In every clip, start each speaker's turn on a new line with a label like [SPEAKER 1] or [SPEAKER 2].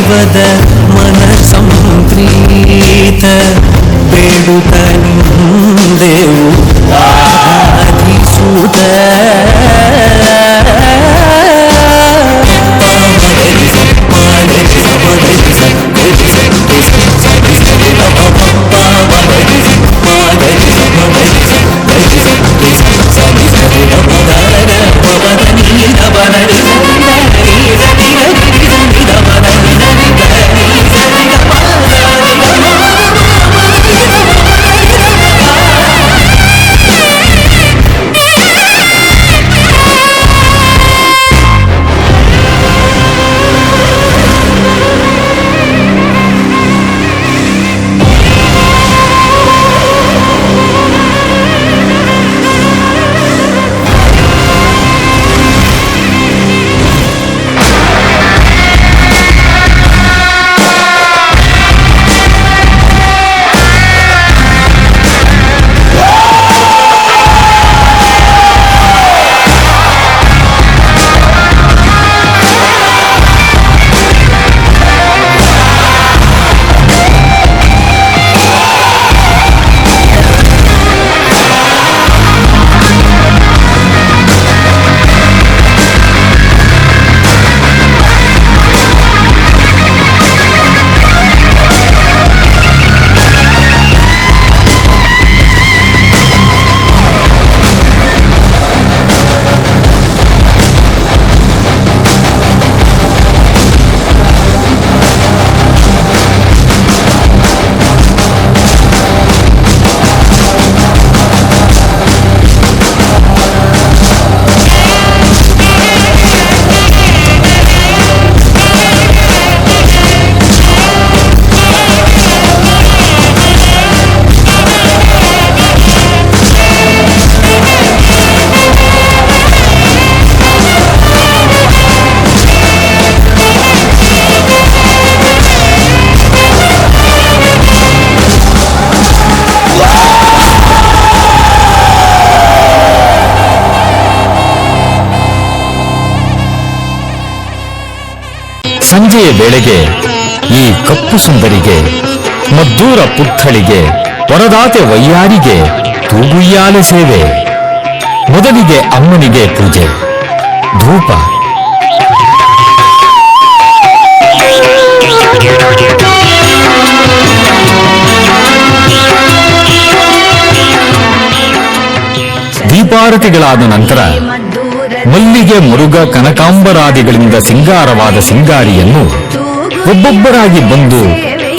[SPEAKER 1] ದೈವದ ಮನ ಸಂಪ್ರೀತ ಬೇಡುತ್ತ ನಿಂದೆವು ಆರಾಧಿಸುತ್ತ
[SPEAKER 2] ಸಂಜೆಯ ವೇಳೆಗೆ ಈ ಕಪ್ಪು ಸುಂದರಿಗೆ, ಮದ್ದೂರ ಪುತ್ಥಳಿಗೆ, ವರದಾತೆ ವಯ್ಯಾರಿಗೆ ತೂಗುಯ್ಯಾಲೆ ಸೇವೆ. ಮೊದಲಿಗೆ ಅಮ್ಮನಿಗೆ ಪೂಜೆ, ಧೂಪ. ದೀಪಾರತಿಗಳಾದ ನಂತರ ಮಲ್ಲಿಗೆ, ಮುರುಗ, ಕನಕಾಂಬರಾದಿಗಳಿಂದ ಸಿಂಗಾರವಾದ ಸಿಂಗಾರಿಯನ್ನು ಒಬ್ಬೊಬ್ಬರಾಗಿ ಬಂದು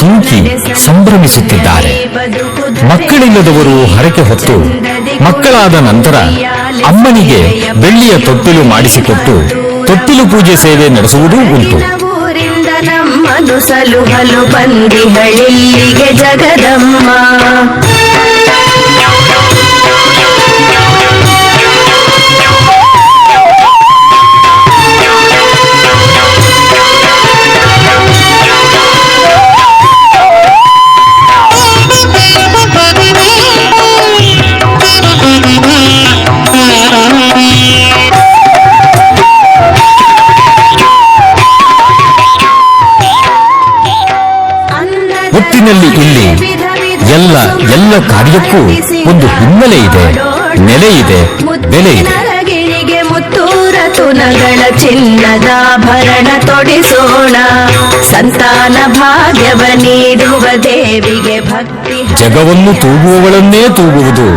[SPEAKER 2] ತೂಕಿ ಸಂಭ್ರಮಿಸುತ್ತಿದ್ದಾರೆ. ಮಕ್ಕಳಿಲ್ಲದವರು ಹರಕೆ ಹೊತ್ತು ಮಕ್ಕಳಾದ ನಂತರ ಅಮ್ಮನಿಗೆ ಬೆಳ್ಳಿಯ ತೊಟ್ಟಿಲು ಮಾಡಿಸಿಕೊಟ್ಟು ತೊಟ್ಟಿಲು ಪೂಜೆ ಸೇವೆ ನಡೆಸುವುದೂ ಉಂಟು.
[SPEAKER 3] ನಮ್ಮನು ಸಲುಹಲು ಬಂದಿಹಳಿಗೆ ಜಗದಮ್ಮ.
[SPEAKER 2] ಒಟ್ಟಿನಲ್ಲಿ ಇಲ್ಲಿ ಎಲ್ಲ ಕಾರ್ಯಕ್ಕೂ ಒಂದು ಹಿನ್ನೆಲೆ ಇದೆ, ನೆಲೆ ಇದೆ, ಬೆಲೆ ಇದೆ.
[SPEAKER 3] ಮುತ್ತೂರ ತುನಗಳ ಚಿನ್ನದಾಭರಣ ತೊಡಿಸೋಣ, ಸಂತಾನ ಭಾಗ್ಯವ ನೀಡುವ ದೇವಿಗೆ ಭಕ್ತಿ.
[SPEAKER 2] ಜಗವನ್ನು ತೂಗುವವಳನ್ನೇ ತೂಗುವುದು,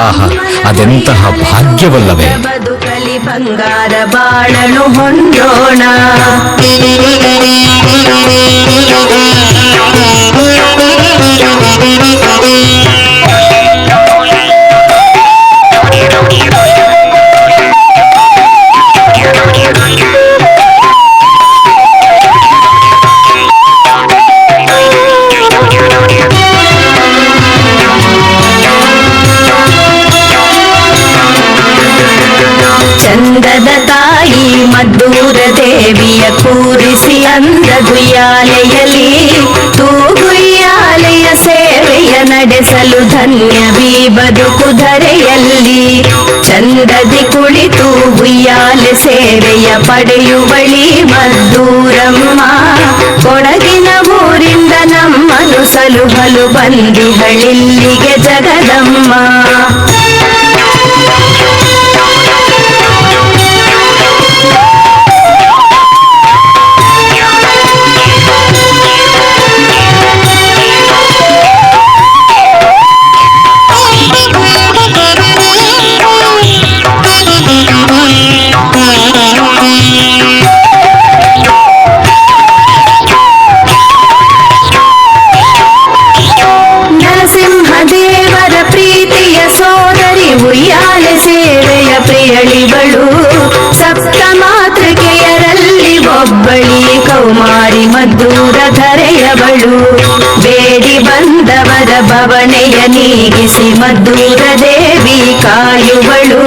[SPEAKER 2] ಆಹಾ, ಅದೆಂತಹ ಭಾಗ್ಯವಲ್ಲವೇ.
[SPEAKER 3] ಬದುಕಲಿ ಬಂಗಾರ ಬಾಳಲು ಹೊಂದೋಣ. ಚಂದದ ತಾಯಿ ಮದ್ದೂರ ದೇವಿಯ ಕೂರಿಸಿ ಅಂದ ಗುಯ್ಯಾಲೆಯಲಿ, ತೂಗುಯ್ಯಾಲೆಯ ಸೇವೆಯ ನಡೆಸಲು ಧನ್ಯವೀ ಬದುಕು ಧರೆಯಲ್ಲಿ. ಚಂದದಿ ಕುಳಿತು ಉಯ್ಯಾಲೆ ಸೇವೆಯ ಪಡೆಯುವಳಿ ಮದ್ದೂರಮ್ಮ, ಕೊಡಗಿನ ಊರಿಂದ ನಮ್ಮನು ಸಲುಹಲು ಬಂದಿಹಳಿಲ್ಲಿಗೆ ಜಗದಮ್ಮ. ನರಸಿಂಹದೇವರ ಪ್ರೀತಿಯ ಸೋದರಿ ಉಯ್ಯಾಲೆ ಸೇವೆಯ ಪ್ರಿಯಳಿಗಳು, ಸಪ್ತ ಮಾತೃಕೆಯರಲ್ಲಿ ಒಬ್ಬಳಿ ಕೌಮಾರಿ ಮದ್ದೂರ ಧರೆಯವಳು. ಬೇಡಿ ಬಂದವರ ಭವನೆಯ ನೀಗಿಸಿ ಮದ್ದೂರ ದೇವಿ ಕಾಯುವಳು,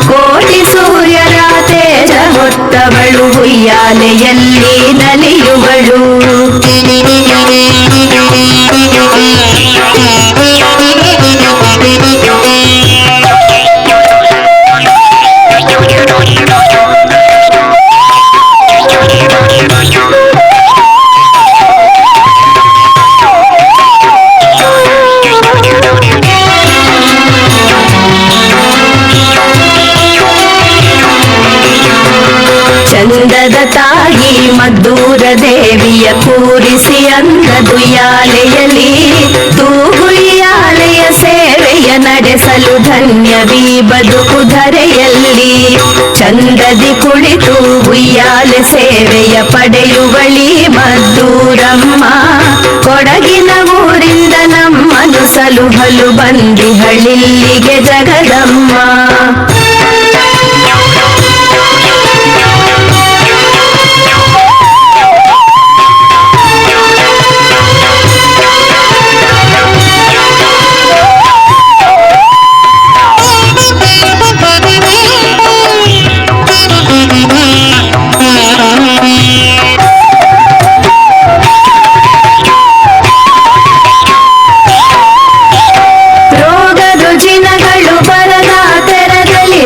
[SPEAKER 3] ಕೋಟಿ ಸೂರ್ಯರ ತೇಜ ಹೊತ್ತವಳು ಉಯ್ಯಾಲೆಯಲ್ಲಿ ನಲಿಯುವಳು. ಚಂದದ ತಾಯಿ ಮದ್ದೂರ ದೇವಿಯ ಕೂರಿಸಿ ಅಂದದುಯ್ಯಾಲೆಯಲ್ಲಿ ತೂಗುಯ್ಯಾಲೆಯ ಸೇವೆಯ ನಡೆಸಲು ಧನ್ಯವೀ ಬದುಕು ಧರೆಯಲ್ಲಿ. ಚಂದದಿ ಕುಳಿತು ಉಯ್ಯಾಲೆ ಸೇವೆಯ ಪಡೆಯುವಳಿ ಮದ್ದೂರಮ್ಮ, ಕೊಡಗಿನ ಊರಿಂದ ನಮ್ಮನು ಸಲುಹಲು ಬಂದಿಹಳಿಲ್ಲಿಗೆ ಜಗದಮ್ಮ.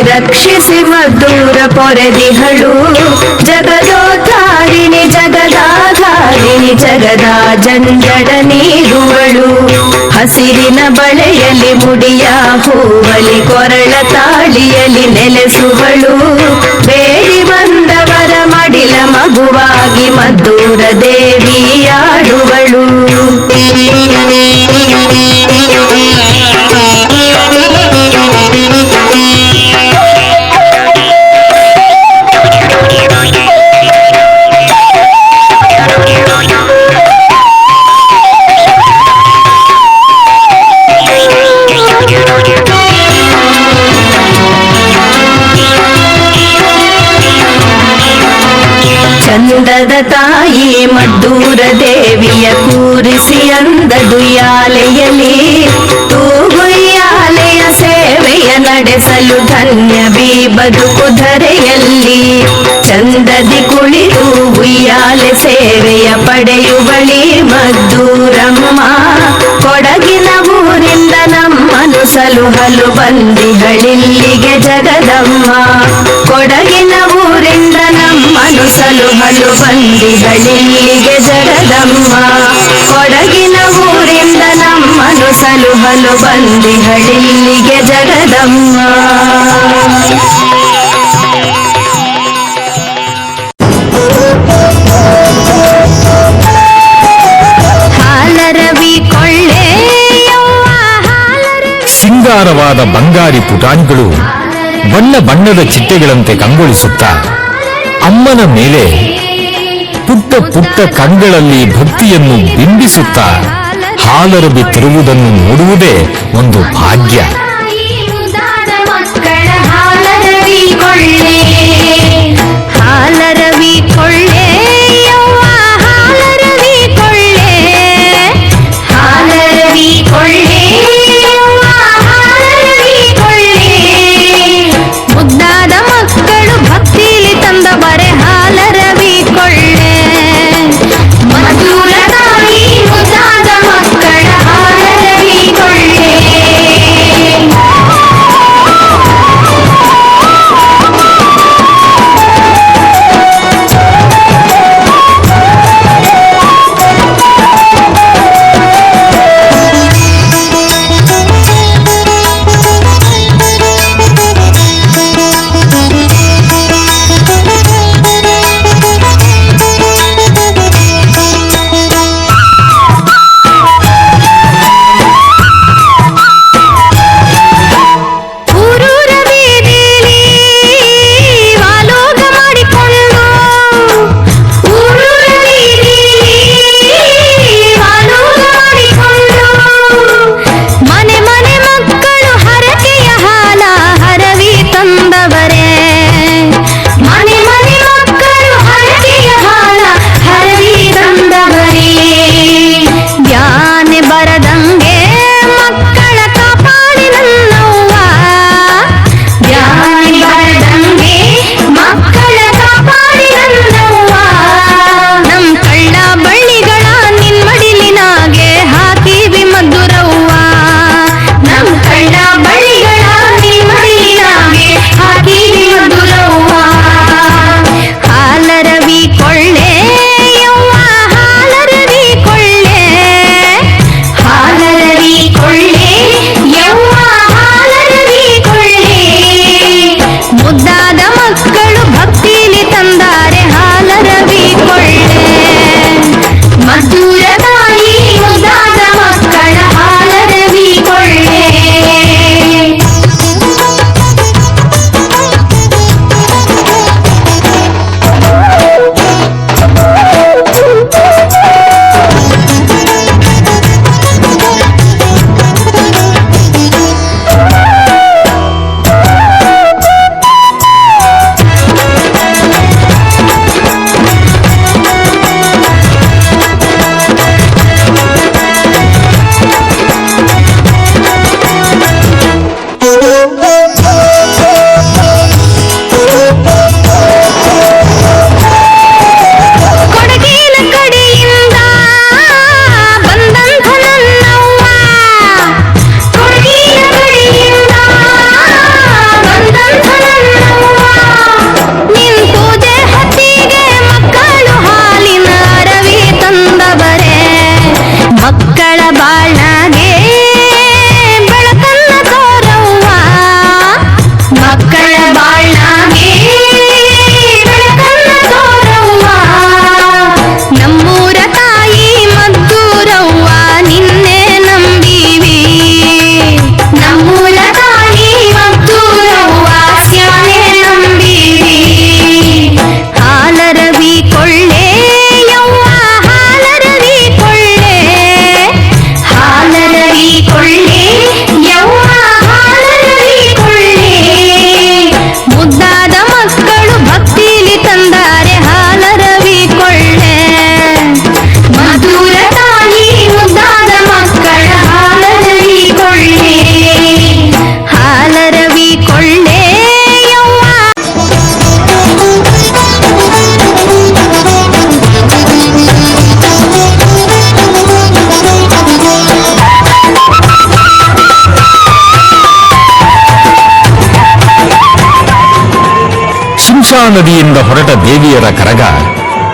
[SPEAKER 3] ರಕ್ಷಿಸಿ ಮದ್ದೂರ ಪೊರೆದಿಹಳು, ಜಗದೋದ್ಧಾರಿಣಿ ಜಗದಾಧಾರಿಣಿ ಜಗದ ಜಂಜಡ ನೀಡುವಳು. ಹಸಿರಿನ ಬಳೆಯಲ್ಲಿ ಮುಡಿಯ ಹೂವಲಿ ಕೊರಳ ತಾಳಿಯಲ್ಲಿ ನೆಲೆಸುವಳು, ಬೇಡಿ ಬಂದವರ ಮಡಿಲ ಮಗುವಾಗಿ ಮದ್ದೂರ ದೇವಿಯಾಡುವಳು. ಚಂದದ ತಾಯಿ ಮದ್ದೂರ ದೇವಿಯ ಕೂರಿಸಿ ಅಂದದುಯ್ಯಾಲೆಯಲ್ಲಿ ತೂಗುಯ್ಯಾಲೆಯ ಸೇವೆಯ ನಡೆಸಲು ಧನ್ಯವೀ ಬದುಕು ಧರೆಯಲ್ಲಿ. ಚಂದದಿ ಕುಳಿತು ಉಯ್ಯಾಲೆ ಸೇವೆಯ ಪಡೆಯುವಳಿ ಮದ್ದೂರಮ್ಮ, ಕೊಡಗಿನ ಊರಿಂದ ನಮ್ಮನು ಸಲುಹಲು ಬಂದಿಹಳಿಲ್ಲಿಗೆ ಜಗದಮ್ಮ. ಕೊಡಗಿನ ಊರಿಂದ ನಮ್ಮನು ಸಲುಹಲು ಬಂದಿಹಳಿಲ್ಲಿಗೆ ಜಗದಮ್ಮ. ಕೊಡಗಿನ ಊರಿಂದ ನಮ್ಮನು ಸಲುಹಲು ಬಂದಿಹಳಿಲ್ಲಿಗೆ ಜಗದಮ್ಮ.
[SPEAKER 2] ಸಿಂಗಾರವಾದ ಬಂಗಾರಿ ಪುಟಾಣಿಗಳು ಬಣ್ಣ ಬಣ್ಣದ ಚಿಟ್ಟೆಗಳಂತೆ ಕಂಗೊಳಿಸುತ್ತಾ ಅಮ್ಮನ ಮೇಲೆ ಪುಟ್ಟ ಪುಟ್ಟ ಕಣ್ಗಳಲ್ಲಿ ಭಕ್ತಿಯನ್ನು ಬಿಂಬಿಸುತ್ತಾ ಹಾಲರಬಿ ತಿರುವುದನ್ನು ನೋಡುವುದೇ ಒಂದು ಭಾಗ್ಯ.
[SPEAKER 3] ಹಾಲರವಿ ಕೊಳ್ಳೆ ಹಾಲರವಿ ಕೊಳ್ಳೆ ಹಾಲರವಿ ಕೊಳ್ಳೆ ಹಾಲರವಿ ಕೊಳ್ಳೆ. ಮುದ್ದಾದ ಮಕ್ಕಳು ಭಕ್ತಿಲಿ ತಂದ ಬರೆ ಹಾಲರವಿ ಕೊಳ್ಳೆ. ಮಧುರ ತಾಯಿ ಮುದ್ದಾದ ಮಕ್ಕಳ ಹಾಲರವಿ ಕೊಳ್ಳೆ.
[SPEAKER 2] ಶಿಕ್ಷಾ ನದಿಯಿಂದ ಹೊರಟ ದೇವಿಯರ ಕರಗ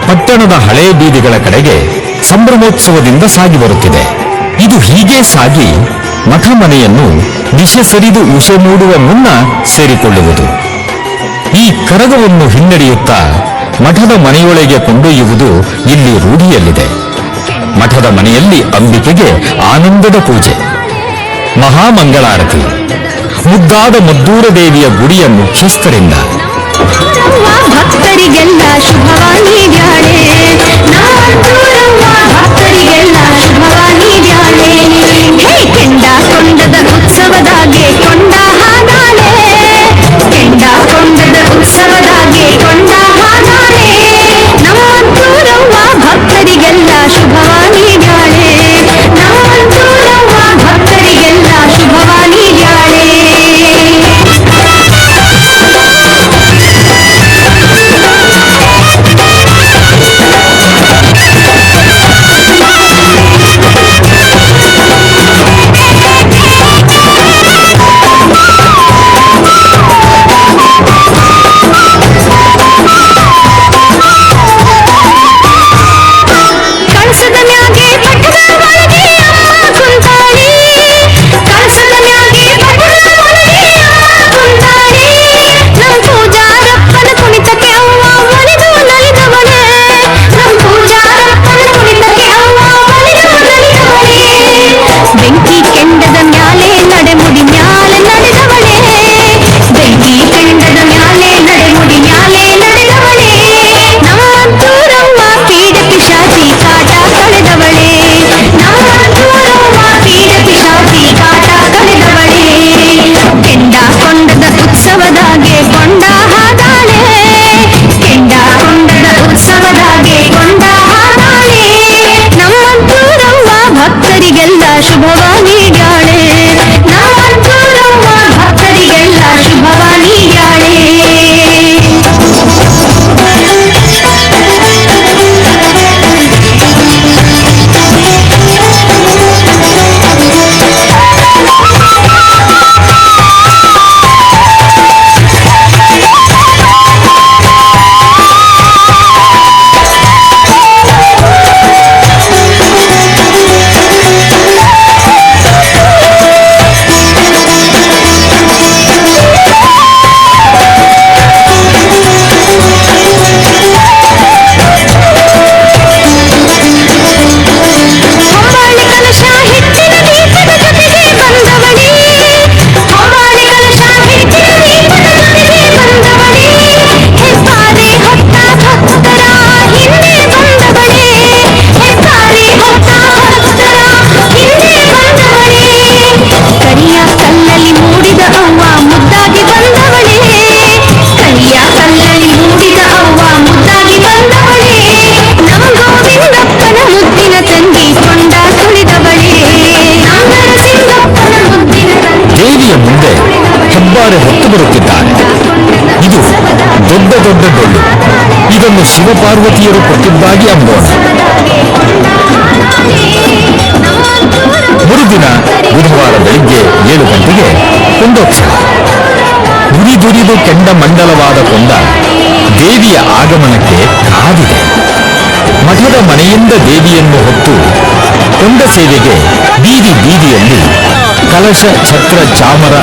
[SPEAKER 2] ಪಟ್ಟಣದ ಹಳೇ ಬೀದಿಗಳ ಕಡೆಗೆ ಸಂಭ್ರಮೋತ್ಸವದಿಂದ ಸಾಗಿ ಬರುತ್ತಿದೆ. ಇದು ಹೀಗೆ ಸಾಗಿ ಮಠ ಮನೆಯನ್ನು ದಿಶೆ ಸರಿದು ಉಷೆ ಮೂಡುವ ಮುನ್ನ ಸೇರಿಕೊಳ್ಳುವುದು. ಈ ಕರಗವನ್ನು ಹಿನ್ನಡೆಯುತ್ತಾ ಮಠದ ಮನೆಯೊಳಗೆ ಕೊಂಡೊಯ್ಯುವುದು ಇಲ್ಲಿ ರೂಢಿಯಲ್ಲಿದೆ. ಮಠದ ಮನೆಯಲ್ಲಿ ಅಂಬಿಕೆಗೆ ಆನಂದದ ಪೂಜೆ, ಮಹಾಮಂಗಳಾರತಿ ಮುದ್ದಾದ ಮದ್ದೂರ ದೇವಿಯ ಗುಡಿಯ ಮುಖ್ಯಸ್ಥರಿಂದ.
[SPEAKER 3] ಭಕ್ತರಿಗೆಲ್ಲ ಶುಭವಾನಿ ಡ್ಯಾಳೆ, ನಾಡೂರವ್ವ ಭಕ್ತರಿಗೆಲ್ಲ ಶುಭವಾನಿ ಡ್ಯಾಳೆ. ಹೇ ಕೆಂಡ ಕೊಂಡದ ಉತ್ಸವದಾಗೆ ಕೊಂಡ ಹಾಗಾಳೆ, ಕೆಂಡ ಕೊಂಡದ ಉತ್ಸವದಾಗೆ ಕೊಂಡ ಹಾಗಾಳೆ. ನಾಡೂರವ್ವ ಭಕ್ತರಿಗೆಲ್ಲ ಶುಭವಾನಿ ಡ್ಯಾಳೆ, ನಾಡೂರವ್ವ ಭಕ್ತರಿಗೆಲ್ಲ ಶುಭವಾನಿ ಡ್ಯಾಳೆ. ಕಳಸದ ಮ್ಯಾಗೆ ಪಟ್ಟದ ಒಳಗೆ ಅಮ್ಮ ಕುಂತಾಳಿ, ಕಳಸದ ಮ್ಯಾಗೆ ಪಟ್ಟದ ಒಳಗೆ ಅಮ್ಮ ಕುಂತಾಳಿ. ನಮ್ ಪೂಜಾರಪ್ಪನ ಕುಣಿತಕ್ಕೆ ಅವ್ವ ಒಲಿದು ನಲಿದವಳೆ, ನಮ್ ಪೂಜಾರಪ್ಪನ ಕುಣಿತಕ್ಕೆ ಅವ್ವ ಒಲಿದು ನಲಿದವಳೆ. ಬೆಂಕಿ ಕೆಂಡದ ಮ್ಯಾಲೆ ನಡೆಮುಡಿ ಮ್ಯಾಲೆ ನಡೆದವಳೆ, ಬೆಂಕಿ ಕೆಂಡದ ಮ್ಯಾಲೆ ನಡೆಮುಡಿ ಮ್ಯಾಲೆ ನಡೆದವಳೆ. ನಾಡೂರವ್ವ ಪೀಡ ಪಿಶಾಚಿ ಕಾಟ ಕಳೆದವಳೆ, ನಾಡೂರವ್ವ ಪೀಡ ಪಿಶಾಚಿ ಕಾಟ ಕಳೆದವಳೆ. ಕೆಂಡ ಕೊಂಡದ ಉತ್ಸವದಾಗೆ ಕೊಂಡ ಹಾಗಾಳೆ, ಕೆಂಡ ಕೊಂಡದ ಉತ್ಸವದಾಗೆ ಕೊಂಡ ಹಾಗಾಳೆ. ನಾಡೂರವ್ವ ಭಕ್ತರಿಗೆಲ್ಲ ಶುಭವಾನಿ ಡ್ಯಾಳೆ, ನಾಡೂರವ್ವ ಭಕ್ತರಿಗೆಲ್ಲ ಶುಭವಾನಿ ಡ್ಯಾಳೆ. ಹೊಂಬಾಳೆ ಕಲಶ ಹೆಚ್ಚಿನ ದೀಪದ ಜೊತೆಗೆ ಬಂದವಳಿ, ಹೊಂಬಾಳೆ ಕಲಶ ಹೆಚ್ಚಿನ ದೀಪದ ಜೊತೆಗೆ ಬಂದವಳಿ. ಹೆಬ್ಬಾರೆ ಹೊತ್ತ ಭಕ್ತರ ಹಿಂದೆ ಬಂದವಳೆ, ಹೆಬ್ಬಾರೆ ಹೊತ್ತ ಭಕ್ತರ ಹಿಂದೆ ಬಂದವಳೆ. ಕರಿಯ ಕಲ್ಲಲ್ಲಿ ಮೂಡಿದ ಅವ್ವ ಮುದ್ದಾಗಿ ಬಂದವಳೆ, ಕರಿಯ ಕಲ್ಲಲ್ಲಿ ಮೂಡಿದ ಅವ್ವ ಮುದ್ದಾಗಿ ಬಂದವಳೆ. ನಮ್ಮ ಗೋವಿಂದಪ್ಪನ ಮುದ್ದಿನ ತಂಗಿ ಕೊಂಡ ತುಳಿದವಳೆ, ನಮ್ಮ ನರಸಿಂಗಪ್ಪನ ಮುದ್ದಿನ ತಂಗಿ
[SPEAKER 2] ದೇವಿಯ ಮುಂದೆ ಹೆಬ್ಬಾರೆ ಹೊತ್ತು ಬರುತ್ತಿದ್ದಾರೆ. ಇದು ದೊಡ್ಡ ದೊಡ್ಡ ಡೊಳ್ಳು. ಇದನ್ನು ಶಿವಪಾರ್ವತಿಯರು ಕೊಟ್ಟಿದ್ದಾಗಿ ಅಂಬೋಣ. ಮರುದಿನ ಬುಧವಾರ ಬೆಳಿಗ್ಗೆ 7 ಗಂಟೆಗೆ ಕೊಂಡೋತ್ಸವ. ದುರಿದುರಿದು ಕೆಂಡ ಮಂಡಲವಾದ ಕೊಂಡ ದೇವಿಯ ಆಗಮನಕ್ಕೆ ಕಾದಿದೆ. ಮಠದ ಮನೆಯಿಂದ ದೇವಿಯನ್ನು ಹೊತ್ತು ಕೊಂಡ ಸೇವೆಗೆ ಬೀದಿ ಬೀದಿಯಲ್ಲಿ ಕಲಶ, ಛತ್ರ, ಚಾಮರ,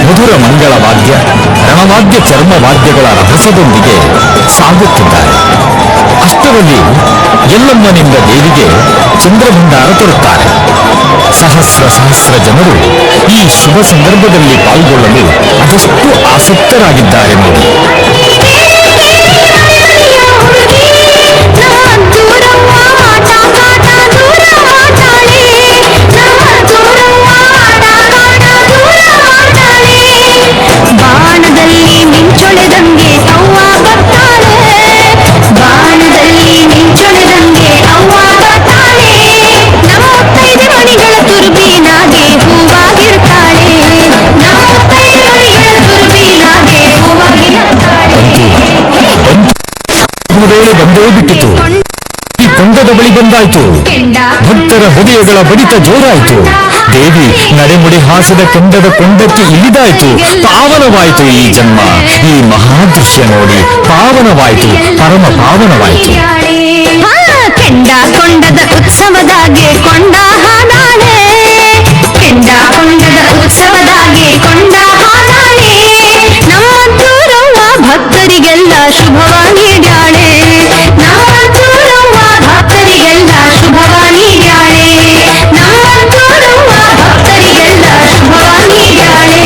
[SPEAKER 2] ಮಧುರ ಮಂಗಳ ವಾದ್ಯ, ರಣವಾದ್ಯ, ಚರ್ಮವಾದ್ಯಗಳ ರಭಸದೊಂದಿಗೆ ಸಾಗುತ್ತಿದ್ದಾರೆ. ಅಷ್ಟರಲ್ಲಿ ಎಲ್ಲಮ್ಮನಿಂದ ದೇವಿಗೆ ಚಂದ್ರಭಂಡಾರ ತರುತ್ತಾರೆ. ಸಹಸ್ರ ಸಹಸ್ರ ಜನರು ಈ ಶುಭ ಸಂದರ್ಭದಲ್ಲಿ ಪಾಲ್ಗೊಳ್ಳಲು ಅದೆಷ್ಟು ಆಸಕ್ತರಾಗಿದ್ದಾರೆ ನೋಡಿ.
[SPEAKER 3] ನಾಡೂರವ್ವ ಆಟ ಕಾಟ ದೂರ ಆಟಾಳೆ, ನಾಡೂರವ್ವ ಆಟ ಕಾಟ ದೂರ ಆಟಾಳೆ. ಬಾಣದಲ್ಲಿ ಮಿಂಚೊಳೆದಂಗೆ ಅವ್ವ ಬರ್ತಾಳೆ, ಬಾಣದಲ್ಲಿ ಮಿಂಚೊಳೆದಂಗೆ ಅವ್ವ ಬರ್ತಾಳೆ. ನಮ್ಮ 5 ಮಣಿಗಳ ತುರುಬಿನಾಗೆ ಹೂವಾಗಿರ್ತಾಳೆ, ನಮ್ಮ 5 ಮಣಿಗಳ ತುರುಬಿನಾಗೆ ಹೂವಾಗಿರ್ತಾಳೆ.
[SPEAKER 2] ವೇಳೆ ಬಂದೇ ಬಿಟ್ಟಿತು. ಈ ಕೊಂಡದ ಬಳಿ ಬಂದಾಯ್ತು. ಭಕ್ತರ ಹೃದಯಗಳ ಬಡಿತ ಜೋರಾಯಿತು. ದೇವಿ ನಡೆಮುಡಿ ಹಾಸದ ಕೆಂಡದ ಕೊಂಡಕ್ಕೆ ಇಳಿದಾಯ್ತು. ಪಾವನವಾಯಿತು ಈ ಜನ್ಮ. ಈ ಮಹಾದೃಶ್ಯ ನೋಡಿ ಪಾವನವಾಯಿತು, ಪರಮ ಪಾವನವಾಯಿತು.
[SPEAKER 3] ಕೆಂಡ ಕೊಂಡದ ಉತ್ಸವದಾಗೆ ಕೊಂಡ ಹಾನಾಳೆ, ಕೆಂಡ ಕೊಂಡದ ಉತ್ಸವದಾಗೆ ಕೊಂಡ ಹಾನಾಳೆ. ನಮ್ಮ ತೂರವ್ವ ಭಕ್ತರಿಗೆಲ್ಲ ಶುಭವ ನೀಡ್ಯಾಳೆ, ನಮ್ಮ ತೂರವ್ವ ಭಕ್ತರಿಗೆಲ್ಲ ಶುಭವ ನೀಡ್ಯಾಳೆ, ನಮ್ಮ ತೂರವ್ವ ಭಕ್ತರಿಗೆಲ್ಲ ಶುಭವ ನೀಡ್ಯಾಳೆ.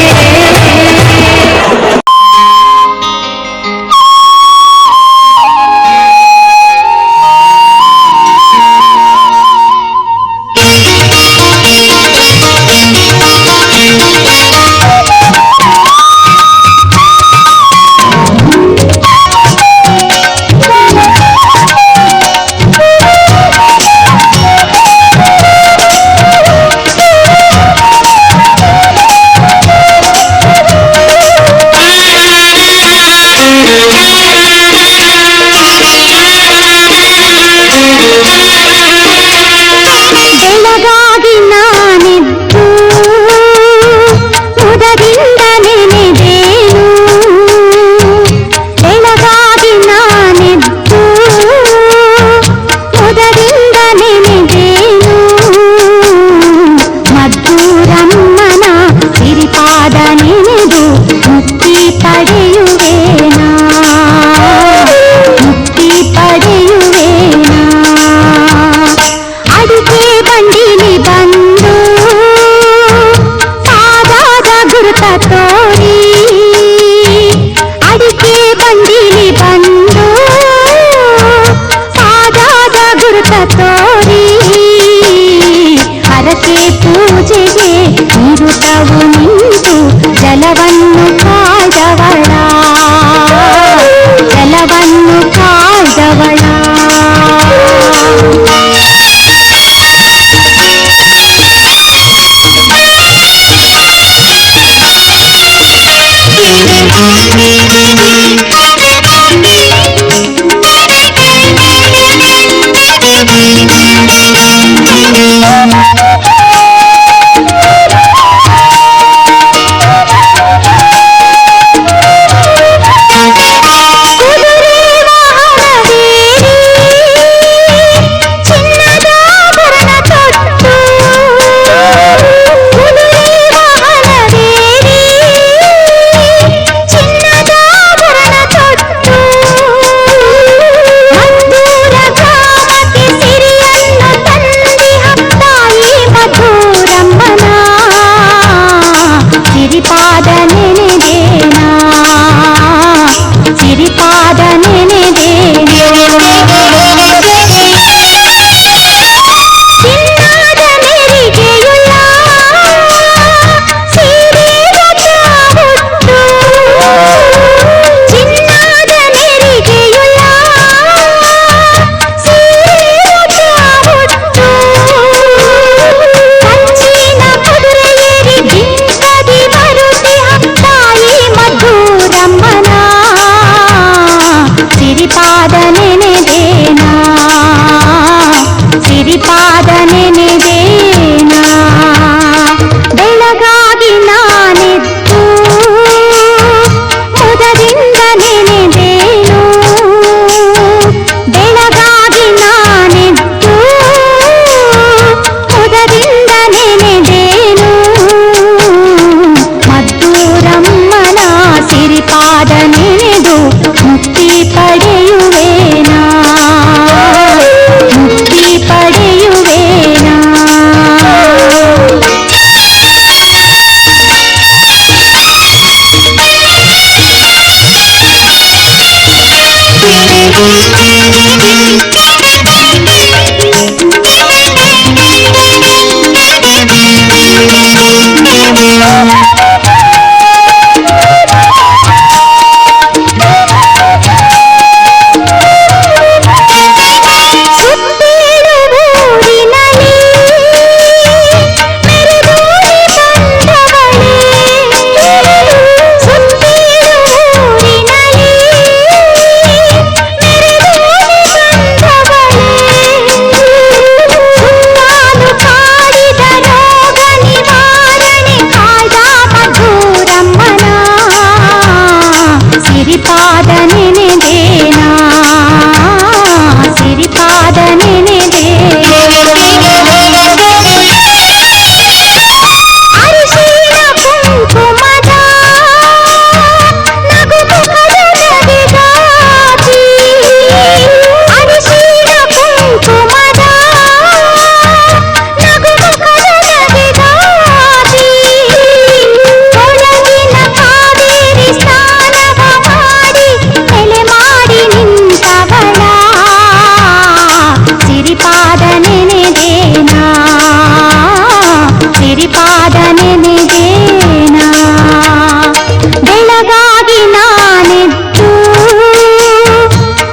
[SPEAKER 3] ಬೆಳಗಾಗಿ ನಾನೆದ್ದು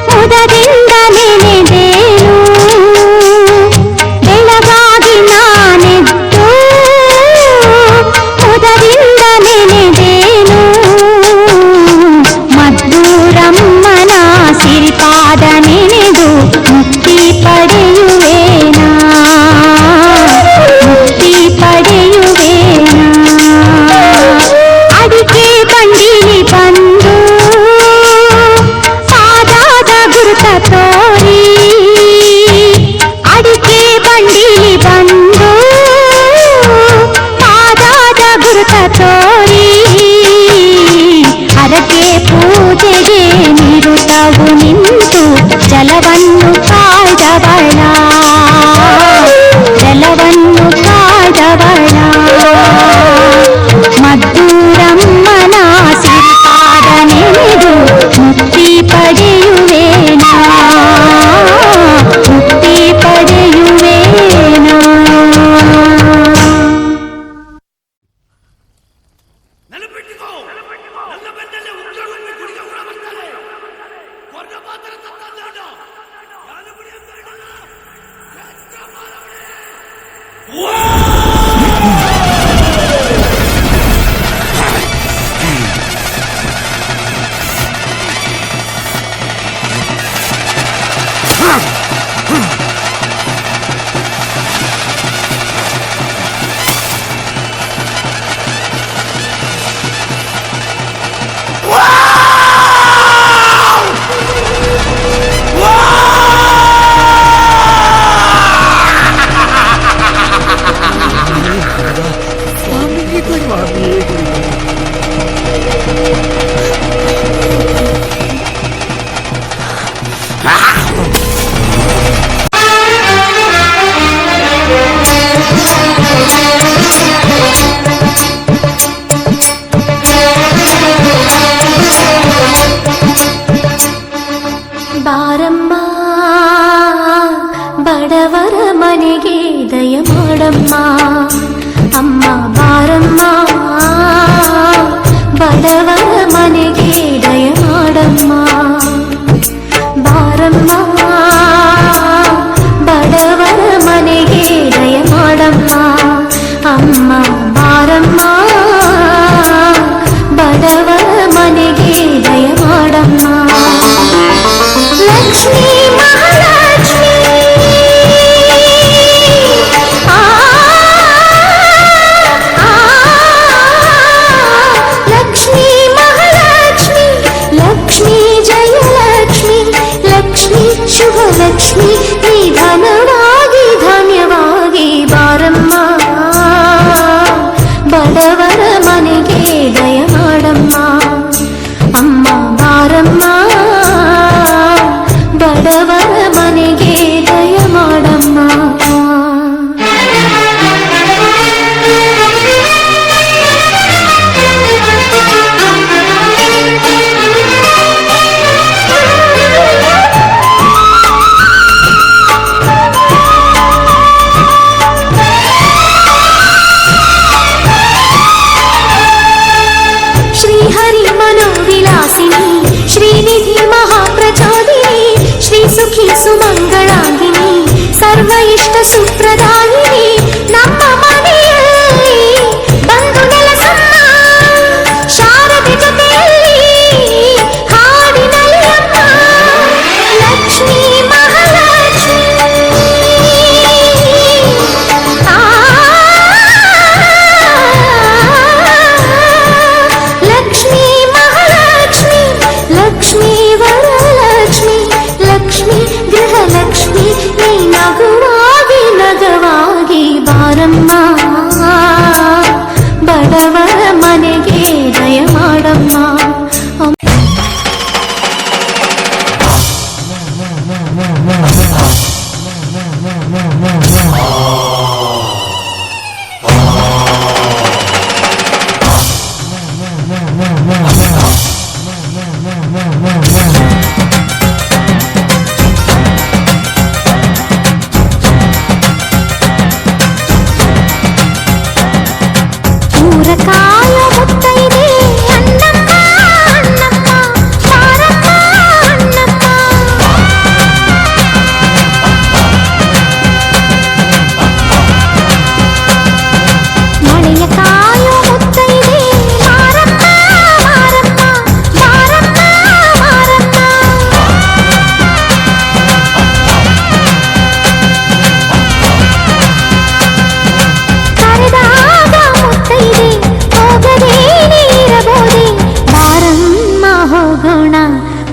[SPEAKER 3] ಮುದದಿಂದ ನೆನೆದೇನು ಬೆಳಗಾಗಿ ನಾನೆದ್ದು ಮುದರಿಂದ ನೆನೆದೇನು ಮದ್ದೂರಮ್ಮನ ಸಿರಿಪಾದ ನೆನೆದು ಮುಕ್ತಿ ಪಡೆಯುವೇನಾ ಮುಕ್ತಿ ಪಡೆಯುವೇನಾ ಅಡಿಕೆ ಬಂಡಿಲಿ ಬಂದು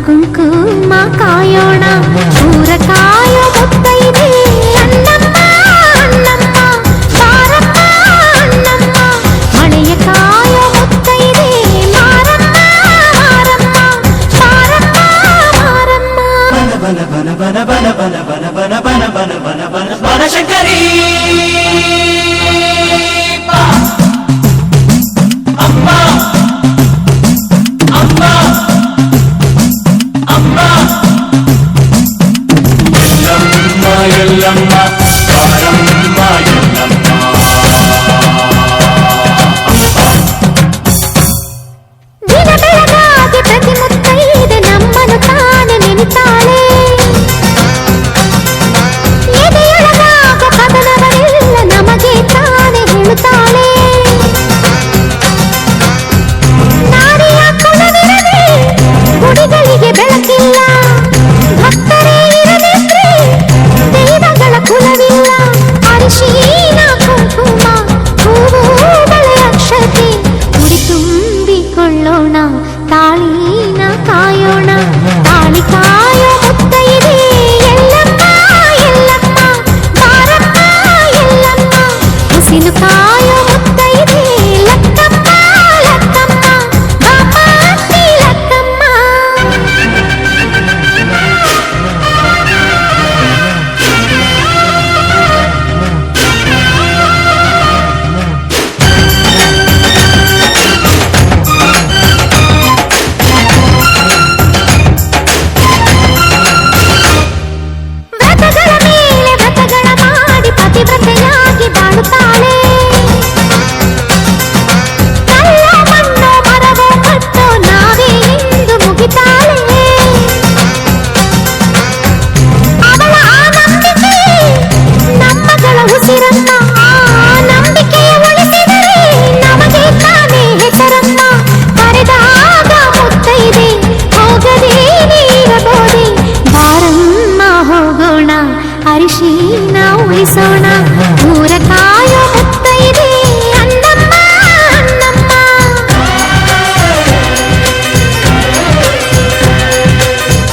[SPEAKER 3] ಕುಂಕುಮ ಕಾಯೋಣ ಊರ ಕಾಯೋ ಮುತ್ತೈದೆ ಅಣ್ಣಮ್ಮ ಅಣ್ಣಮ್ಮ ಬಾರಮ್ಮ ಅಣ್ಣಮ್ಮ ಮಳೆಯ ಕಾಯೋ ಮುತ್ತೈದೆ ಮಾರಮ್ಮ ಮಾರಮ್ಮ ಬಾರಮ್ಮ ಮಾರಮ್ಮ
[SPEAKER 1] ಬನ ಬನ ಬನ ಬನ ಬನ ಬನ ಬನ ಬನ ಬನ ಬನ ಬನ ಬನಶಂಕರಿ ಅಮ್ಮ ಅಮ್ಮ ಅಮ್ಮ ಎಲ್ಲಮ್ಮ ಎಲ್ಲಮ್ಮ ಬಾರಮ್ಮ ಎಲ್ಲಮ್ಮ
[SPEAKER 3] ದಿನ ಬೆಳಗಾಗಿ ಪ್ರತಿ ಮುತ್ತೈದೆ ನಮ್ಮನ್ನು ತಾನೆ ನೆನೆತಾಳೆ ಎದೆಯೊಳಗಾಗ ಕದನವರೆಲ್ಲ ನಮಗೆ ತಾನೆ ಹೇಳುತ್ತಾಳೆ ನಾರಿಯ ಕುಲವಿರದೆ ಗುಡಿಗಳಿಗೆ ಬೆಳಕಿಲ್ಲ ಭಕ್ತರೇ ಇರದಿದ್ರೆ ದೈವಗಳ ಕುಲವಿಲ್ಲ ಅರಿಶಿನ ಕುಂಕುಮ ಹೂವು ಬಳೆ ಅಕ್ಷತೆ ಉಡಿ ತುಂಬಿಕೊಳ್ಳೋಣ ತಾಳಿನ ಕಾಯೋಣ ತಾಳಿ ಕಾಯೋ ಮುತ್ತೈದೆ ಎಲ್ಲಮ್ಮ ಎಲ್ಲಮ್ಮ ಬಾರಮ್ಮ ಎಲ್ಲಮ್ಮ ಹಸಿಲು ಕಾಯೋ ಮುತ್ತೈದೆ ಲಕ್ಕಮ್ಮ ಲಕ್ಕಮ್ಮ ಬಾಪಾತಿ ಲಕ್ಕಮ್ಮ ವ್ರತಗಳ ಮೇಲೆ ವ್ರತಗಳ ಮಾಡಿ ಪತಿವ್ರತೆಯಾಗಿ ಬಾಳುತ್ತಾಳೆ ಕಲ್ಲೋ ಮಣ್ಣೋ ಮರವೋ ಕಟ್ಟೋ ನಾವೇ ಎಂದು ಮುಗಿತಾಳೆ ಅವಳ ಆ ನಂಬಿಕೆ ನಮ್ಮಗಳ ಉಸಿರನ್ನ ಆ ನಂಬಿಕೆಯ ಉಳಿಸಿದರೆ ನಮಗೆ ತಾನೇ ಹೆಸರನ್ನ ಕರೆದಾಗ ಮುತ್ತೈದೆ ಹೋಗದೇ ನೀರಬೋದೆ ಬಾರಮ್ಮ ಹೋಗೋಣ ಅರಿಶಿನ ಉಳಿಸೋಣ ಊರ ಕಾಯೋ ಮುತ್ತೈದೆ ಅಣ್ಣಮ್ಮ ಅಣ್ಣಮ್ಮ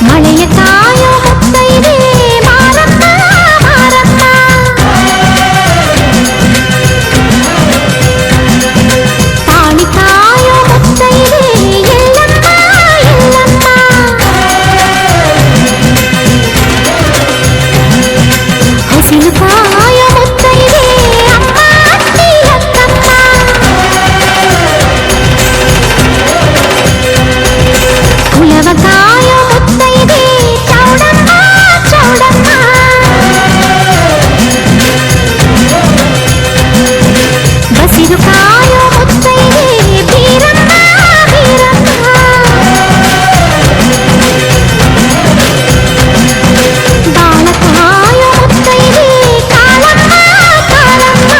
[SPEAKER 3] ಮಳೆಯ ಕಾಯೋ ಮುತ್ತೈದೆ ಮಾರಮ್ಮ ಮಾರಮ್ಮ ತಾಳಿ ಕಾಯೋ ಮುತ್ತೈದೆ ಎಲ್ಲಮ್ಮ ಎಲ್ಲಮ್ಮ ಹಸಿಲು ಕಾಯೋ ಮುತ್ತೈದೆ ಅಮ್ಮ ಅತ್ತಿ ಅಕ್ಕಮ್ಮ ಕುಲವ ಕಾಯೋ ಮುತ್ತೈದೆ ಚೌಡಮ್ಮ ಚೌಡಮ್ಮ ಬಸಿರು ಕಾಯೋ ಮುತ್ತೈದೆ ಬೀರಮ್ಮ ಬೀರಮ್ಮ ಬಾಳ ಕಾಯೋ ಮುತ್ತೈದೆ ಕಾಳಮ್ಮ ಕಾಳಮ್ಮ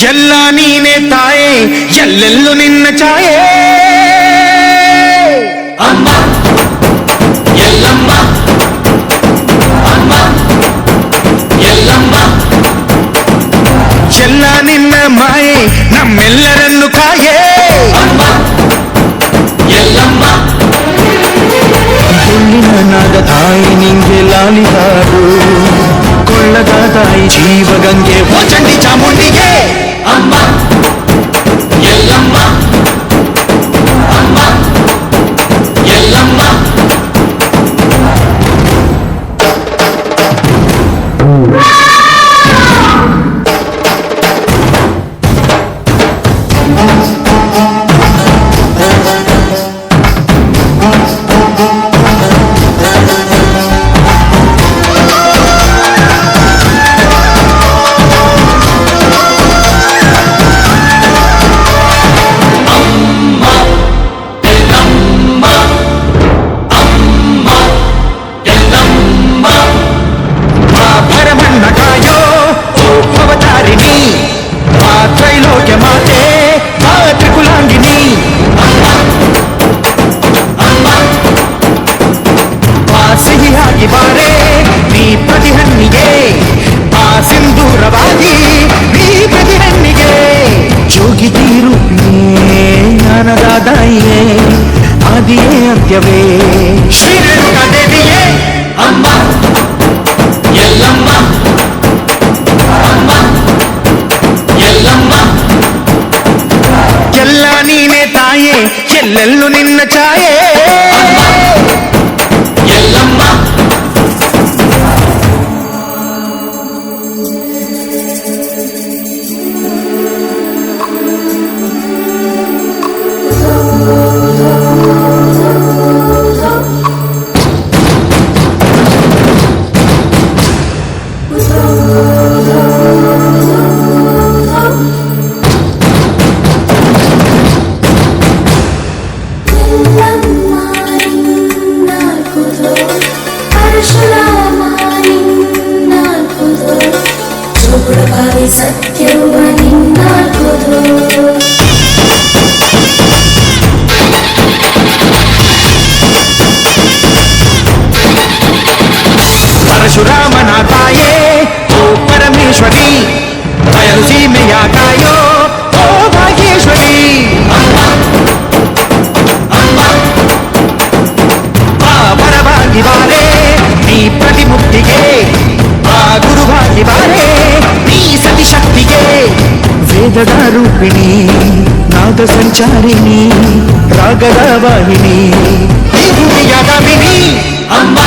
[SPEAKER 1] ಎಲ್ಲ ನೀನೆ ತಾಯೇ ಎಲ್ಲೆಲ್ಲೂ ನಿನ್ನ ಛಾಯೆ ಅಮ್ಮ ಎಲ್ಲಮ್ಮ ಅಮ್ಮ ಎಲ್ಲಮ್ಮ ಎಲ್ಲ ನಿನ್ನ ಮಾಯೆ ನಮ್ಮೆಲ್ಲರನ್ನು ಕಾಯೇ ಅಮ್ಮ ಎಲ್ಲಮ್ಮ ಹುಲ್ಲಿನ ನಾದ ತಾಯಿ ನಿಂಗೆ ಲಾಲಿದಾರು ಕೊಳ್ಳದ ತಾಯಿ ಜೀವಗಂಗೆ ಓ ಚಂಡಿ ಚಾಮುಂಡಿಗೆ ಅಮ್ಮ ಎಲ್ಲಮ್ಮ ಅಮ್ಮ ಎಲ್ಲಮ್ಮ
[SPEAKER 4] ಅನ್ನದಾದಾಯಿಯೇ ಆದಿಯೇ ಅಂತ್ಯವೇ ಶ್ರೀ ರೇಣುಕಾ ದೇವಿಯೇ
[SPEAKER 1] ಅಮ್ಮ ಎಲ್ಲಮ್ಮ ಅಮ್ಮ ಎಲ್ಲಮ್ಮ
[SPEAKER 4] ಎಲ್ಲ ನೀನೇ ತಾಯೇ ಎಲ್ಲೆಲ್ಲೂ ನಿನ್ನ ಛಾಯೆ
[SPEAKER 1] ಎಲ್ಲಮ್ಮ
[SPEAKER 4] ಪರಶುರಾಮನ ತಾಯೇ ಓ ಪರಮೇಶ್ವರಿ ಬಯಲು ಸೀಮೆಯ ಕಾಯೋ ಓ ಭಾಗ್ಯೇಶ್ವರಿ ಪರವಾಗಿ ಬಾರೆ ನೀ ಪ್ರತಿಮುಕ್ತಿಗೆ ಆ ಗುರುವಾಗಿ ಬಾರೆ ನೀ ಸತಿಶಕ್ತಿಗೆ ವೇದದ ರೂಪಿಣಿ ನಾದ ಸಂಚಾರಿಣಿ ರಾಗದ ವಾಹಿನಿ ಈ ಭೂಮಿಯ ಗಾಮಿನಿ
[SPEAKER 1] ಅಮ್ಮ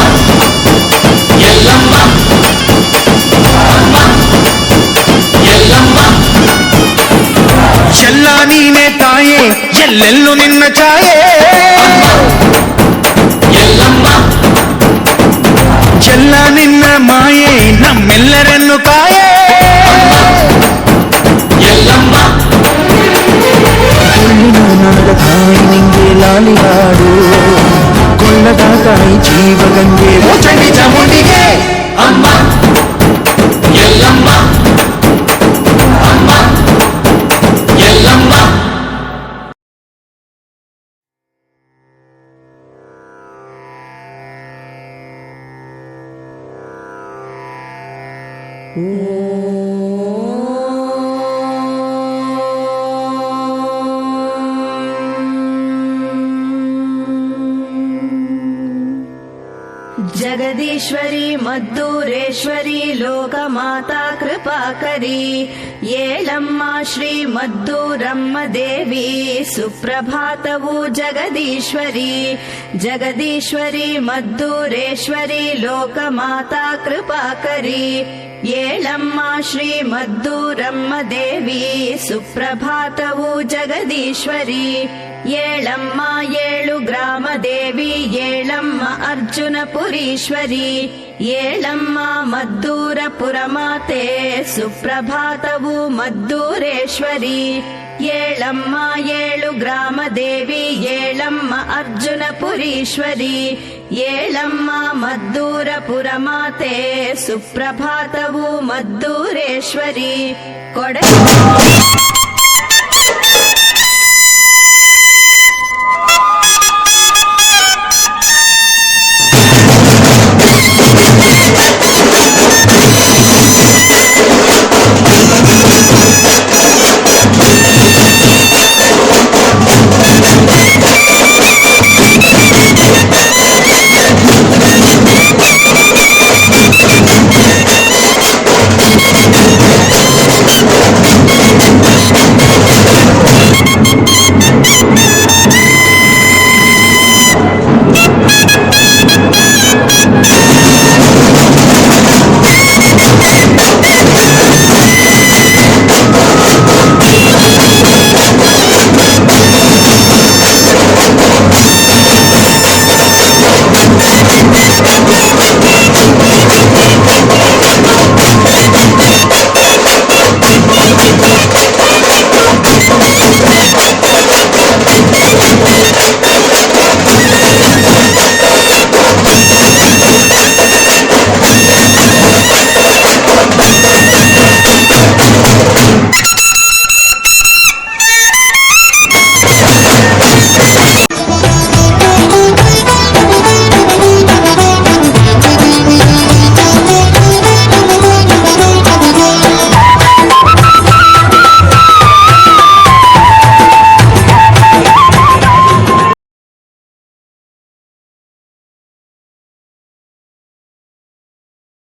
[SPEAKER 1] ಎಲ್ಲಮ್ಮ ಅಮ್ಮ ಎಲ್ಲಮ್ಮ
[SPEAKER 4] ಎಲ್ಲ ನೀನೇ ತಾಯೇ ಎಲ್ಲೆಲ್ಲೂ ನಿನ್ನ ಛಾಯೆ
[SPEAKER 1] ಎಲ್ಲಮ್ಮ
[SPEAKER 4] ಎಲ್ಲ ನಿನ್ನ ಮಾಯೆ ನಮ್ಮೆಲ್ಲರನ್ನು ಕಾಯೆ
[SPEAKER 1] ಎಲ್ಲಮ್ಮ
[SPEAKER 4] ನಾದ ತಾಯಿ ನಿಂಗೆ ಲಾಲಿಹಾಡು ಕೊಳ್ಳದ ತಾಯಿ ಜೀವಗಂಗೆ ಓ ಚಂಡಿ ಚಾಮುಂಡಿಗೆ
[SPEAKER 1] ಅಮ್ಮ ಎಲ್ಲಮ್ಮ ಅಮ್ಮ ಎಲ್ಲಮ್ಮ
[SPEAKER 5] ಜಗದೀಶ್ವರಿ ಮದ್ದೂರೇಶ್ವರಿ ಲೋಕಮಾತಾ ಕೃಪಾಕರಿ ಏಳಮ್ಮ ಶ್ರೀ ಮದ್ದೂರಮ್ಮ ದೇವಿ ಸುಪ್ರಭಾತವು ಜಗದೀಶ್ವರಿ ಜಗದೀಶ್ವರಿ ಮದ್ದೂರೇಶ್ವರಿ ಲೋಕಮಾತಾ ಕೃಪಾಕರಿ ಏಳಮ್ಮ ಶ್ರೀ ಮದ್ದೂರಮ್ಮ ದೇವಿ ಸುಪ್ರಭಾತವು ಜಗದೀಶ್ವರಿ ಏಳಮ್ಮ ಏಳು ಗ್ರಾಮ ದೇವಿ ಏಳಮ್ಮ ಅರ್ಜುನಪುರೀಶ್ವರಿ ಏಳಮ್ಮ ಮದ್ದೂರಪುರ ಮಾತೆ ಸುಪ್ರಭಾತವು ಮದ್ದೂರೇಶ್ವರಿ ಏಳಮ್ಮ ಏಳು ಗ್ರಾಮ ದೇವಿ ಏಳಮ್ಮ ಅರ್ಜುನಪುರೀಶ್ವರಿ ಏಳಮ್ಮ ಮದ್ದೂರಪುರ ಮಾತೆ ಸುಪ್ರಭಾತವು ಮದ್ದೂರೇಶ್ವರಿ ಕೊಡ